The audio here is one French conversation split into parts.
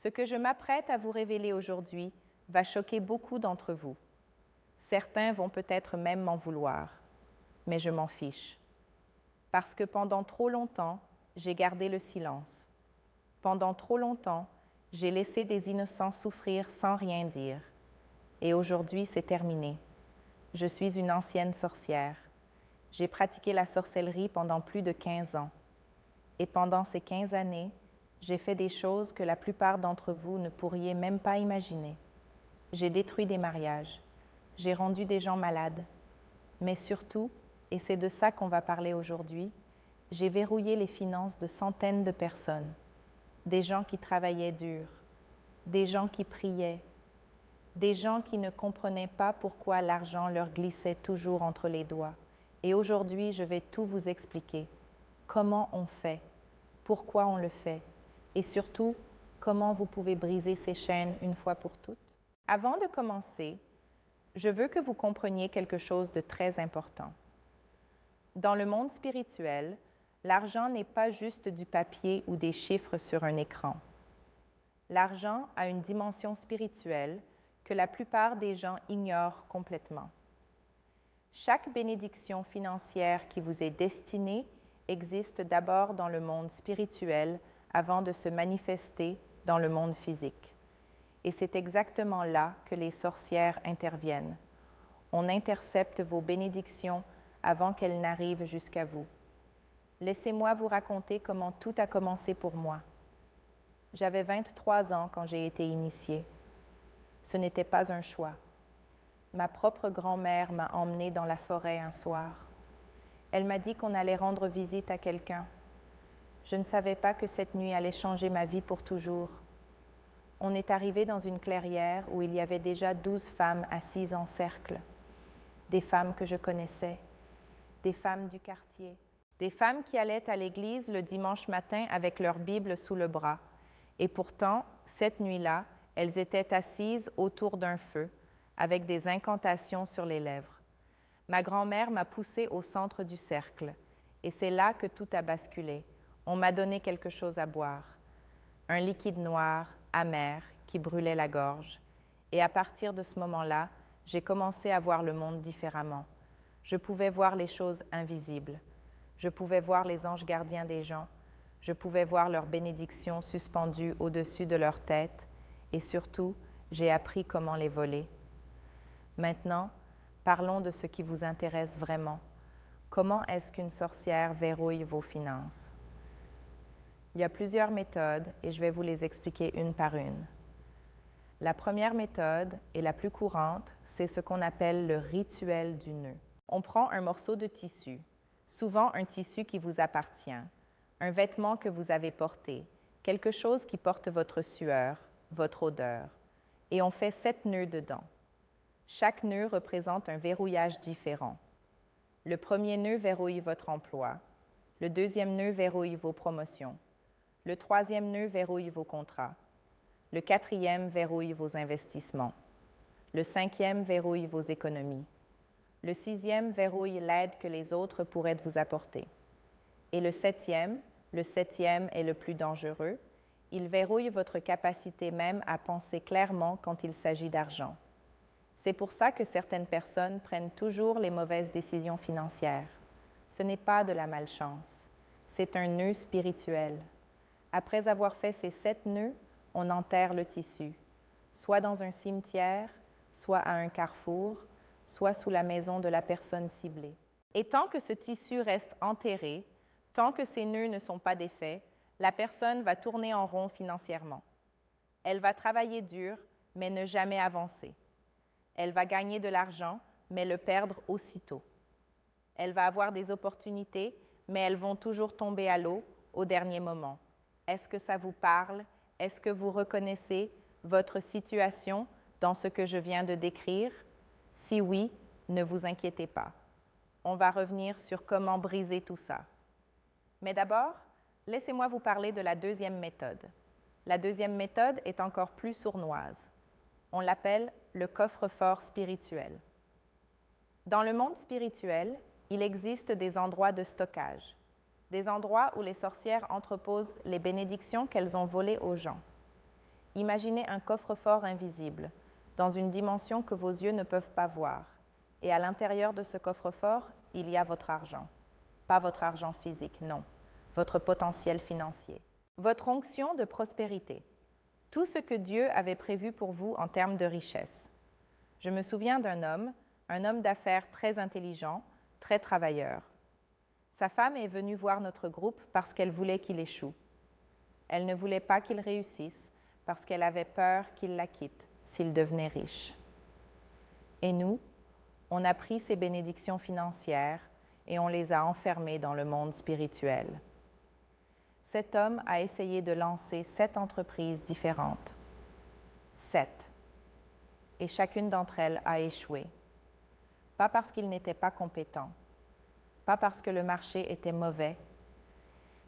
Ce que je m'apprête à vous révéler aujourd'hui va choquer beaucoup d'entre vous. Certains vont peut-être même m'en vouloir, mais je m'en fiche. Parce que pendant trop longtemps, j'ai gardé le silence. Pendant trop longtemps, j'ai laissé des innocents souffrir sans rien dire. Et aujourd'hui, c'est terminé. Je suis une ancienne sorcière. J'ai pratiqué la sorcellerie pendant plus de 15 ans. Et pendant ces 15 années, j'ai fait des choses que la plupart d'entre vous ne pourriez même pas imaginer. J'ai détruit des mariages. J'ai rendu des gens malades. Mais surtout, et c'est de ça qu'on va parler aujourd'hui, j'ai verrouillé les finances de centaines de personnes. Des gens qui travaillaient dur, des gens qui priaient, des gens qui ne comprenaient pas pourquoi l'argent leur glissait toujours entre les doigts. Et aujourd'hui, je vais tout vous expliquer. Comment on fait, pourquoi on le fait, et surtout, comment vous pouvez briser ces chaînes une fois pour toutes. Avant de commencer, je veux que vous compreniez quelque chose de très important. Dans le monde spirituel, l'argent n'est pas juste du papier ou des chiffres sur un écran. L'argent a une dimension spirituelle que la plupart des gens ignorent complètement. Chaque bénédiction financière qui vous est destinée existe d'abord dans le monde spirituel avant de se manifester dans le monde physique. Et c'est exactement là que les sorcières interviennent. On intercepte vos bénédictions avant qu'elles n'arrivent jusqu'à vous. Laissez-moi vous raconter comment tout a commencé pour moi. J'avais 23 ans quand j'ai été initiée. Ce n'était pas un choix. Ma propre grand-mère m'a emmenée dans la forêt un soir. Elle m'a dit qu'on allait rendre visite à quelqu'un. Je ne savais pas que cette nuit allait changer ma vie pour toujours. On est arrivé dans une clairière où il y avait déjà 12 femmes assises en cercle. Des femmes que je connaissais, des femmes du quartier, des femmes qui allaient à l'église le dimanche matin avec leur Bible sous le bras. Et pourtant, cette nuit-là, elles étaient assises autour d'un feu, avec des incantations sur les lèvres. Ma grand-mère m'a poussée au centre du cercle, et c'est là que tout a basculé. On m'a donné quelque chose à boire, un liquide noir, amer, qui brûlait la gorge. Et à partir de ce moment-là, j'ai commencé à voir le monde différemment. Je pouvais voir les choses invisibles. Je pouvais voir les anges gardiens des gens. Je pouvais voir leurs bénédictions suspendues au-dessus de leur tête. Et surtout, j'ai appris comment les voler. Maintenant, parlons de ce qui vous intéresse vraiment. Comment est-ce qu'une sorcière verrouille vos finances? Il y a plusieurs méthodes et je vais vous les expliquer une par une. La première méthode, et la plus courante, c'est ce qu'on appelle le rituel du nœud. On prend un morceau de tissu, souvent un tissu qui vous appartient, un vêtement que vous avez porté, quelque chose qui porte votre sueur, votre odeur, et on fait 7 nœuds dedans. Chaque nœud représente un verrouillage différent. Le premier nœud verrouille votre emploi, le deuxième nœud verrouille vos promotions, le troisième nœud verrouille vos contrats, le quatrième verrouille vos investissements, le cinquième verrouille vos économies, le sixième verrouille l'aide que les autres pourraient vous apporter, et le septième est le plus dangereux, il verrouille votre capacité même à penser clairement quand il s'agit d'argent. C'est pour ça que certaines personnes prennent toujours les mauvaises décisions financières. Ce n'est pas de la malchance, c'est un nœud spirituel. Après avoir fait ces 7 nœuds, on enterre le tissu, soit dans un cimetière, soit à un carrefour, soit sous la maison de la personne ciblée. Et tant que ce tissu reste enterré, tant que ces nœuds ne sont pas défaits, la personne va tourner en rond financièrement. Elle va travailler dur, mais ne jamais avancer. Elle va gagner de l'argent, mais le perdre aussitôt. Elle va avoir des opportunités, mais elles vont toujours tomber à l'eau au dernier moment. Est-ce que ça vous parle? Est-ce que vous reconnaissez votre situation dans ce que je viens de décrire? Si oui, ne vous inquiétez pas. On va revenir sur comment briser tout ça. Mais d'abord, laissez-moi vous parler de la deuxième méthode. La deuxième méthode est encore plus sournoise. On l'appelle le coffre-fort spirituel. Dans le monde spirituel, il existe des endroits de stockage, des endroits où les sorcières entreposent les bénédictions qu'elles ont volées aux gens. Imaginez un coffre-fort invisible, dans une dimension que vos yeux ne peuvent pas voir. Et à l'intérieur de ce coffre-fort, il y a votre argent. Pas votre argent physique, non. Votre potentiel financier. Votre onction de prospérité. Tout ce que Dieu avait prévu pour vous en termes de richesse. Je me souviens d'un homme d'affaires très intelligent, très travailleur. Sa femme est venue voir notre groupe parce qu'elle voulait qu'il échoue. Elle ne voulait pas qu'il réussisse parce qu'elle avait peur qu'il la quitte s'il devenait riche. Et nous, on a pris ces bénédictions financières et on les a enfermées dans le monde spirituel. Cet homme a essayé de lancer 7 entreprises différentes. 7. Et chacune d'entre elles a échoué. Pas parce qu'il n'était pas compétent, pas parce que le marché était mauvais,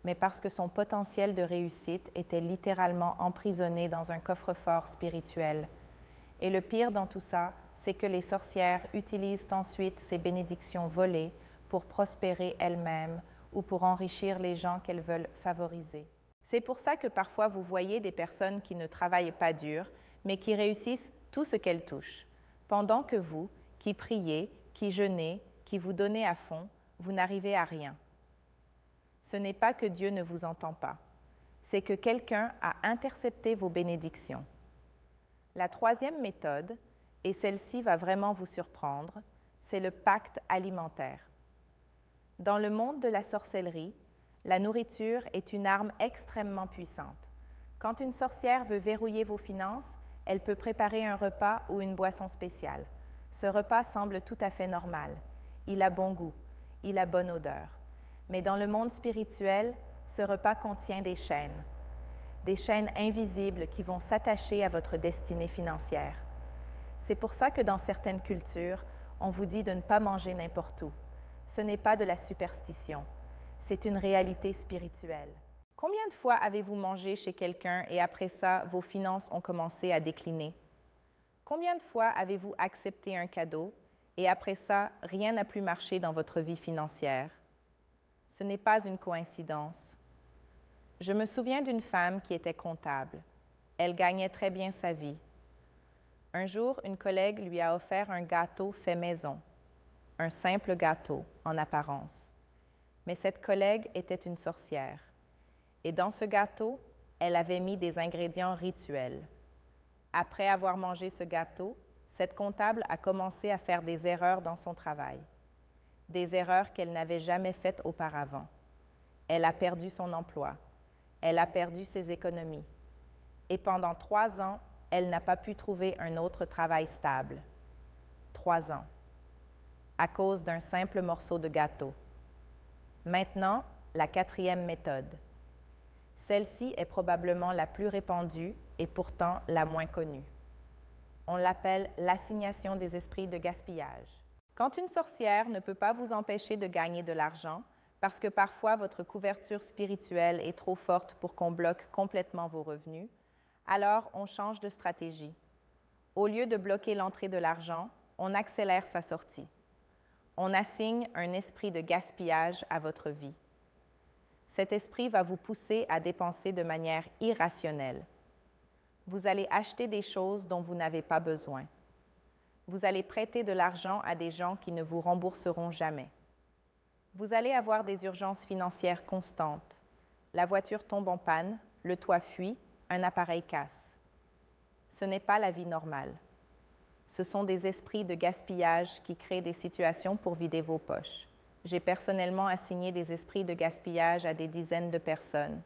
mais parce que son potentiel de réussite était littéralement emprisonné dans un coffre-fort spirituel. Et le pire dans tout ça, c'est que les sorcières utilisent ensuite ces bénédictions volées pour prospérer elles-mêmes ou pour enrichir les gens qu'elles veulent favoriser. C'est pour ça que parfois vous voyez des personnes qui ne travaillent pas dur, mais qui réussissent tout ce qu'elles touchent, pendant que vous, qui priez, qui jeûnez, qui vous donnez à fond, vous n'arrivez à rien. Ce n'est pas que Dieu ne vous entend pas, c'est que quelqu'un a intercepté vos bénédictions. La troisième méthode, et celle-ci va vraiment vous surprendre, c'est le pacte alimentaire. Dans le monde de la sorcellerie, la nourriture est une arme extrêmement puissante. Quand une sorcière veut verrouiller vos finances, elle peut préparer un repas ou une boisson spéciale. Ce repas semble tout à fait normal. Il a bon goût, il a bonne odeur. Mais dans le monde spirituel, ce repas contient des chaînes invisibles qui vont s'attacher à votre destinée financière. C'est pour ça que dans certaines cultures, on vous dit de ne pas manger n'importe où. Ce n'est pas de la superstition, c'est une réalité spirituelle. Combien de fois avez-vous mangé chez quelqu'un et après ça, vos finances ont commencé à décliner? Combien de fois avez-vous accepté un cadeau et après ça, rien n'a plus marché dans votre vie financière? Ce n'est pas une coïncidence. Je me souviens d'une femme qui était comptable. Elle gagnait très bien sa vie. Un jour, une collègue lui a offert un gâteau fait maison, un simple gâteau en apparence. Mais cette collègue était une sorcière. Et dans ce gâteau, elle avait mis des ingrédients rituels. Après avoir mangé ce gâteau, cette comptable a commencé à faire des erreurs dans son travail. Des erreurs qu'elle n'avait jamais faites auparavant. Elle a perdu son emploi. Elle a perdu ses économies. Et pendant 3 ans, elle n'a pas pu trouver un autre travail stable. 3 ans. À cause d'un simple morceau de gâteau. Maintenant, la 4e méthode. Celle-ci est probablement la plus répandue et pourtant la moins connue. On l'appelle l'assignation des esprits de gaspillage. Quand une sorcière ne peut pas vous empêcher de gagner de l'argent, parce que parfois votre couverture spirituelle est trop forte pour qu'on bloque complètement vos revenus, alors on change de stratégie. Au lieu de bloquer l'entrée de l'argent, on accélère sa sortie. On assigne un esprit de gaspillage à votre vie. Cet esprit va vous pousser à dépenser de manière irrationnelle. Vous allez acheter des choses dont vous n'avez pas besoin. Vous allez prêter de l'argent à des gens qui ne vous rembourseront jamais. Vous allez avoir des urgences financières constantes. La voiture tombe en panne, le toit fuit, un appareil casse. Ce n'est pas la vie normale. Ce sont des esprits de gaspillage qui créent des situations pour vider vos poches. J'ai personnellement assigné des esprits de gaspillage à des dizaines de personnes,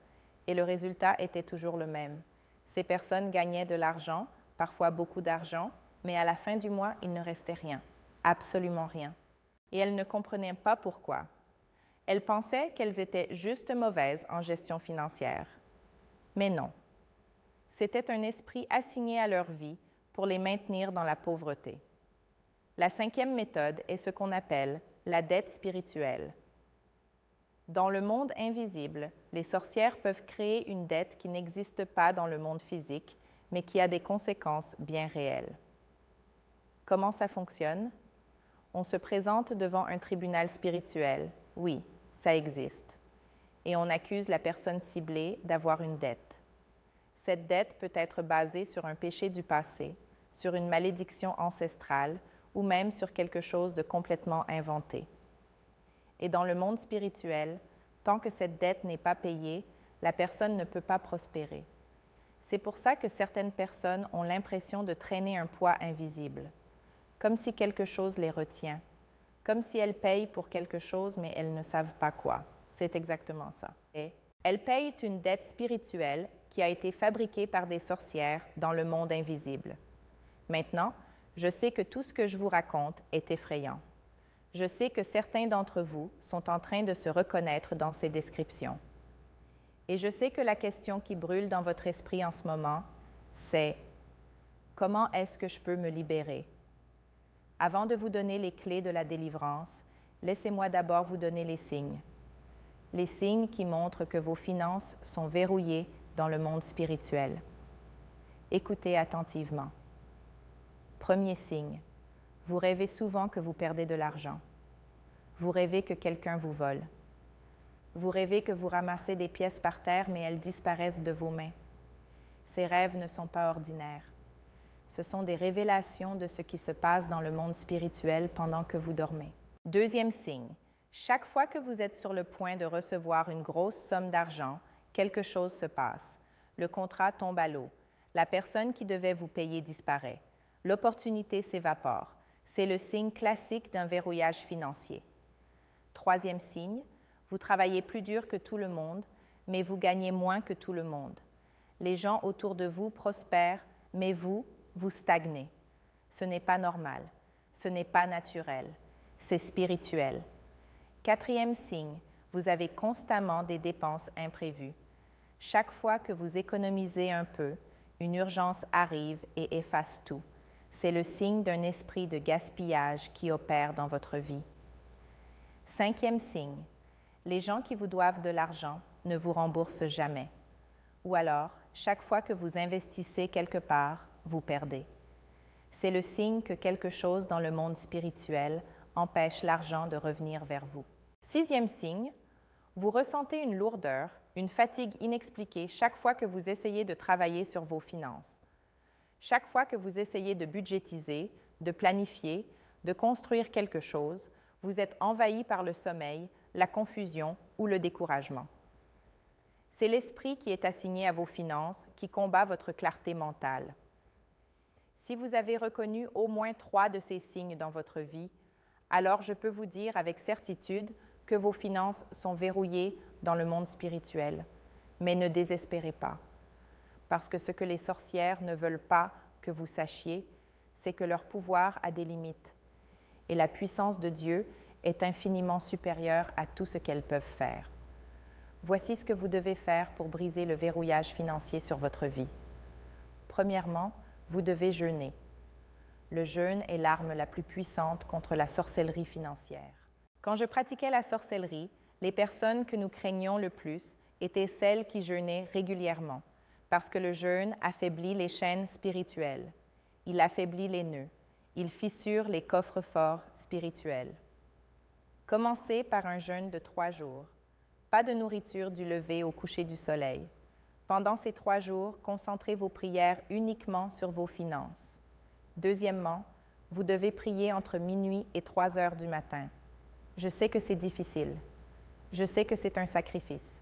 et le résultat était toujours le même. Ces personnes gagnaient de l'argent, parfois beaucoup d'argent, mais à la fin du mois, il ne restait rien, absolument rien. Et elles ne comprenaient pas pourquoi. Elles pensaient qu'elles étaient juste mauvaises en gestion financière. Mais non. C'était un esprit assigné à leur vie pour les maintenir dans la pauvreté. La 5e méthode est ce qu'on appelle la dette spirituelle. Dans le monde invisible, les sorcières peuvent créer une dette qui n'existe pas dans le monde physique, mais qui a des conséquences bien réelles. Comment ça fonctionne? On se présente devant un tribunal spirituel. Oui, ça existe. Et on accuse la personne ciblée d'avoir une dette. Cette dette peut être basée sur un péché du passé, sur une malédiction ancestrale ou même sur quelque chose de complètement inventé. Et dans le monde spirituel, tant que cette dette n'est pas payée, la personne ne peut pas prospérer. C'est pour ça que certaines personnes ont l'impression de traîner un poids invisible, comme si quelque chose les retient, comme si elles payent pour quelque chose mais elles ne savent pas quoi. C'est exactement ça. Et elles payent une dette spirituelle qui a été fabriquée par des sorcières dans le monde invisible. Maintenant, je sais que tout ce que je vous raconte est effrayant. Je sais que certains d'entre vous sont en train de se reconnaître dans ces descriptions. Et je sais que la question qui brûle dans votre esprit en ce moment, c'est « Comment est-ce que je peux me libérer ?» Avant de vous donner les clés de la délivrance, laissez-moi d'abord vous donner les signes. Les signes qui montrent que vos finances sont verrouillées dans le monde spirituel. Écoutez attentivement. Premier signe, vous rêvez souvent que vous perdez de l'argent. Vous rêvez que quelqu'un vous vole. Vous rêvez que vous ramassez des pièces par terre, mais elles disparaissent de vos mains. Ces rêves ne sont pas ordinaires. Ce sont des révélations de ce qui se passe dans le monde spirituel pendant que vous dormez. Deuxième signe, chaque fois que vous êtes sur le point de recevoir une grosse somme d'argent, quelque chose se passe. Le contrat tombe à l'eau. La personne qui devait vous payer disparaît. L'opportunité s'évapore. C'est le signe classique d'un verrouillage financier. Troisième signe, vous travaillez plus dur que tout le monde, mais vous gagnez moins que tout le monde. Les gens autour de vous prospèrent, mais vous stagnez. Ce n'est pas normal. Ce n'est pas naturel. C'est spirituel. Quatrième signe, vous avez constamment des dépenses imprévues. Chaque fois que vous économisez un peu, une urgence arrive et efface tout. C'est le signe d'un esprit de gaspillage qui opère dans votre vie. Cinquième signe, les gens qui vous doivent de l'argent ne vous remboursent jamais. Ou alors, chaque fois que vous investissez quelque part, vous perdez. C'est le signe que quelque chose dans le monde spirituel empêche l'argent de revenir vers vous. Sixième signe, vous ressentez une lourdeur, une fatigue inexpliquée chaque fois que vous essayez de travailler sur vos finances. Chaque fois que vous essayez de budgétiser, de planifier, de construire quelque chose, vous êtes envahi par le sommeil, la confusion ou le découragement. C'est l'esprit qui est assigné à vos finances qui combat votre clarté mentale. Si vous avez reconnu au moins 3 de ces signes dans votre vie, alors je peux vous dire avec certitude que vos finances sont verrouillées dans le monde spirituel. Mais ne désespérez pas, parce que ce que les sorcières ne veulent pas que vous sachiez, c'est que leur pouvoir a des limites, et la puissance de Dieu est infiniment supérieure à tout ce qu'elles peuvent faire. Voici ce que vous devez faire pour briser le verrouillage financier sur votre vie. Premièrement, vous devez jeûner. Le jeûne est l'arme la plus puissante contre la sorcellerie financière. Quand je pratiquais la sorcellerie, les personnes que nous craignions le plus étaient celles qui jeûnaient régulièrement, parce que le jeûne affaiblit les chaînes spirituelles, il affaiblit les nœuds, il fissure les coffres-forts spirituels. Commencez par un jeûne de 3 jours. Pas de nourriture du lever au coucher du soleil. Pendant ces 3 jours, concentrez vos prières uniquement sur vos finances. Deuxièmement, vous devez prier entre minuit et 3 heures du matin. Je sais que c'est difficile. Je sais que c'est un sacrifice.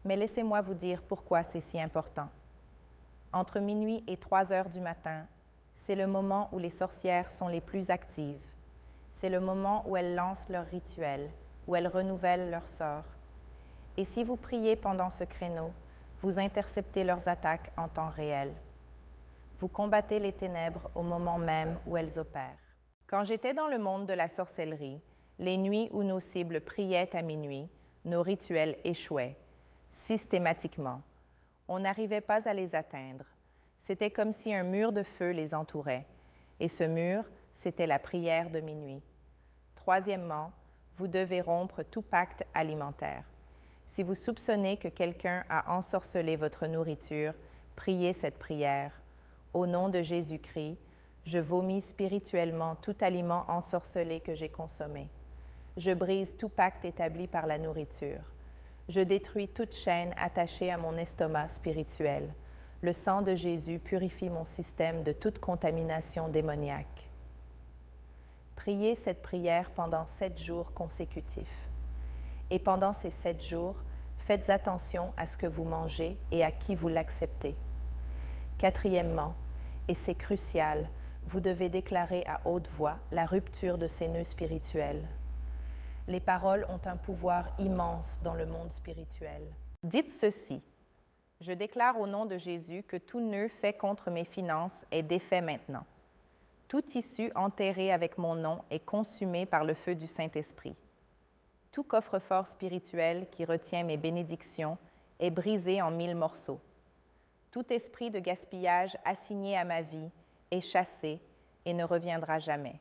Mais laissez-moi vous dire pourquoi c'est si important. Entre minuit et 3 heures du matin, c'est le moment où les sorcières sont les plus actives. C'est le moment où elles lancent leurs rituels, où elles renouvellent leurs sorts. Et si vous priez pendant ce créneau, vous interceptez leurs attaques en temps réel. Vous combattez les ténèbres au moment même où elles opèrent. Quand j'étais dans le monde de la sorcellerie, les nuits où nos cibles priaient à minuit, nos rituels échouaient, systématiquement. On n'arrivait pas à les atteindre. C'était comme si un mur de feu les entourait. Et ce mur, c'était la prière de minuit. Troisièmement, vous devez rompre tout pacte alimentaire. Si vous soupçonnez que quelqu'un a ensorcelé votre nourriture, priez cette prière. Au nom de Jésus-Christ, je vomis spirituellement tout aliment ensorcelé que j'ai consommé. Je brise tout pacte établi par la nourriture. Je détruis toute chaîne attachée à mon estomac spirituel. Le sang de Jésus purifie mon système de toute contamination démoniaque. Priez cette prière pendant 7 jours consécutifs. Et pendant ces 7 jours, faites attention à ce que vous mangez et à qui vous l'acceptez. Quatrièmement, et c'est crucial, vous devez déclarer à haute voix la rupture de ces nœuds spirituels. Les paroles ont un pouvoir immense dans le monde spirituel. Dites ceci: je déclare au nom de Jésus que tout nœud fait contre mes finances est défait maintenant. Tout tissu enterré avec mon nom est consumé par le feu du Saint-Esprit. Tout coffre-fort spirituel qui retient mes bénédictions est brisé en 1000 morceaux. Tout esprit de gaspillage assigné à ma vie est chassé et ne reviendra jamais.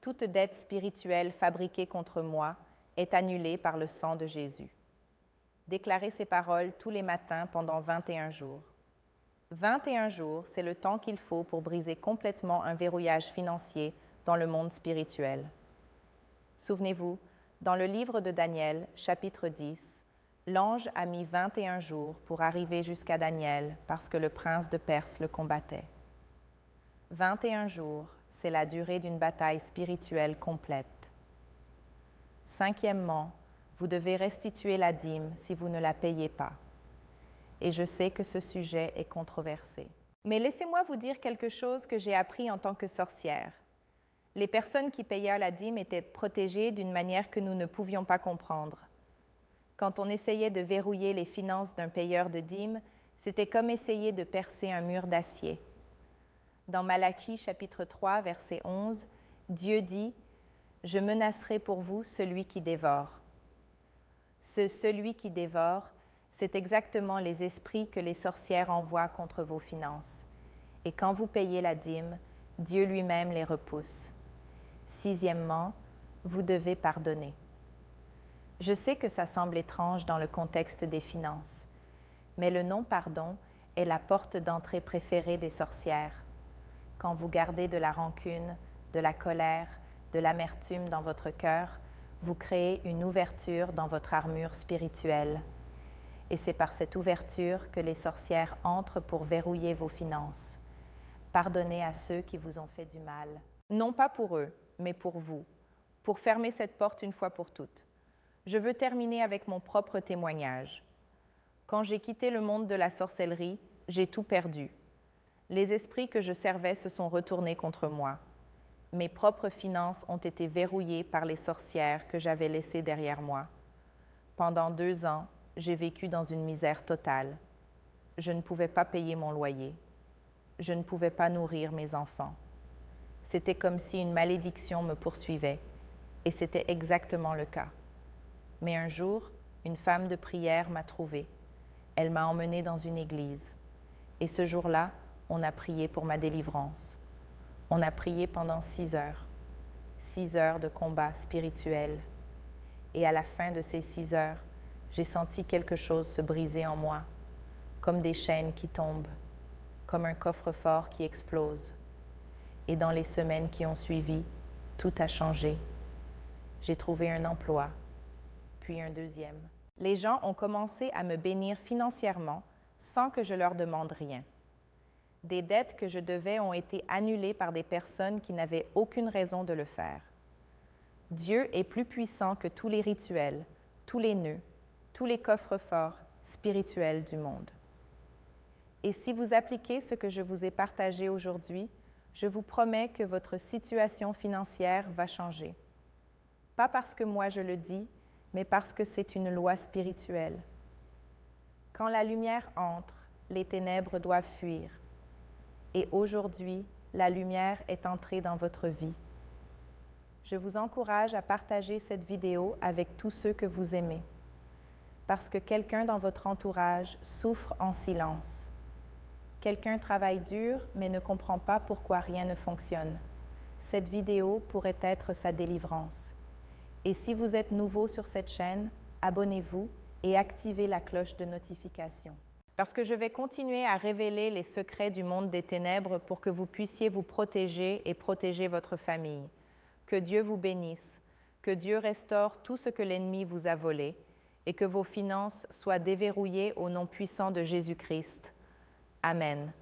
Toute dette spirituelle fabriquée contre moi est annulée par le sang de Jésus. Déclarez ces paroles tous les matins pendant 21 jours. 21 jours, c'est le temps qu'il faut pour briser complètement un verrouillage financier dans le monde spirituel. Souvenez-vous, dans le livre de Daniel, chapitre 10, l'ange a mis 21 jours pour arriver jusqu'à Daniel parce que le prince de Perse le combattait. 21 jours, c'est la durée d'une bataille spirituelle complète. Cinquièmement, vous devez restituer la dîme si vous ne la payez pas. Et je sais que ce sujet est controversé. Mais laissez-moi vous dire quelque chose que j'ai appris en tant que sorcière. Les personnes qui payaient la dîme étaient protégées d'une manière que nous ne pouvions pas comprendre. Quand on essayait de verrouiller les finances d'un payeur de dîme, c'était comme essayer de percer un mur d'acier. Dans Malachie chapitre 3, verset 11, Dieu dit « Je menacerai pour vous celui qui dévore ». Celui qui dévore, c'est exactement les esprits que les sorcières envoient contre vos finances. Et quand vous payez la dîme, Dieu lui-même les repousse. Sixièmement, vous devez pardonner. Je sais que ça semble étrange dans le contexte des finances, mais le non-pardon est la porte d'entrée préférée des sorcières. Quand vous gardez de la rancune, de la colère, de l'amertume dans votre cœur, vous créez une ouverture dans votre armure spirituelle. Et c'est par cette ouverture que les sorcières entrent pour verrouiller vos finances. Pardonnez à ceux qui vous ont fait du mal. Non pas pour eux, mais pour vous, pour fermer cette porte une fois pour toutes. Je veux terminer avec mon propre témoignage. Quand j'ai quitté le monde de la sorcellerie, j'ai tout perdu. Les esprits que je servais se sont retournés contre moi. Mes propres finances ont été verrouillées par les sorcières que j'avais laissées derrière moi. Pendant 2 ans, j'ai vécu dans une misère totale. Je ne pouvais pas payer mon loyer. Je ne pouvais pas nourrir mes enfants. C'était comme si une malédiction me poursuivait, et c'était exactement le cas. Mais un jour, une femme de prière m'a trouvée. Elle m'a emmenée dans une église. Et ce jour-là, on a prié pour ma délivrance. On a prié pendant 6 heures. 6 heures de combat spirituel. Et à la fin de ces 6 heures, j'ai senti quelque chose se briser en moi, comme des chaînes qui tombent, comme un coffre-fort qui explose. Et dans les semaines qui ont suivi, tout a changé. J'ai trouvé un emploi, puis un deuxième. Les gens ont commencé à me bénir financièrement sans que je leur demande rien. Des dettes que je devais ont été annulées par des personnes qui n'avaient aucune raison de le faire. Dieu est plus puissant que tous les rituels, tous les nœuds, tous les coffres-forts spirituels du monde. Et si vous appliquez ce que je vous ai partagé aujourd'hui, je vous promets que votre situation financière va changer. Pas parce que moi je le dis, mais parce que c'est une loi spirituelle. Quand la lumière entre, les ténèbres doivent fuir. Et aujourd'hui, la lumière est entrée dans votre vie. Je vous encourage à partager cette vidéo avec tous ceux que vous aimez, parce que quelqu'un dans votre entourage souffre en silence. Quelqu'un travaille dur, mais ne comprend pas pourquoi rien ne fonctionne. Cette vidéo pourrait être sa délivrance. Et si vous êtes nouveau sur cette chaîne, abonnez-vous et activez la cloche de notification. Parce que je vais continuer à révéler les secrets du monde des ténèbres pour que vous puissiez vous protéger et protéger votre famille. Que Dieu vous bénisse, que Dieu restaure tout ce que l'ennemi vous a volé et que vos finances soient déverrouillées au nom puissant de Jésus-Christ. Amen.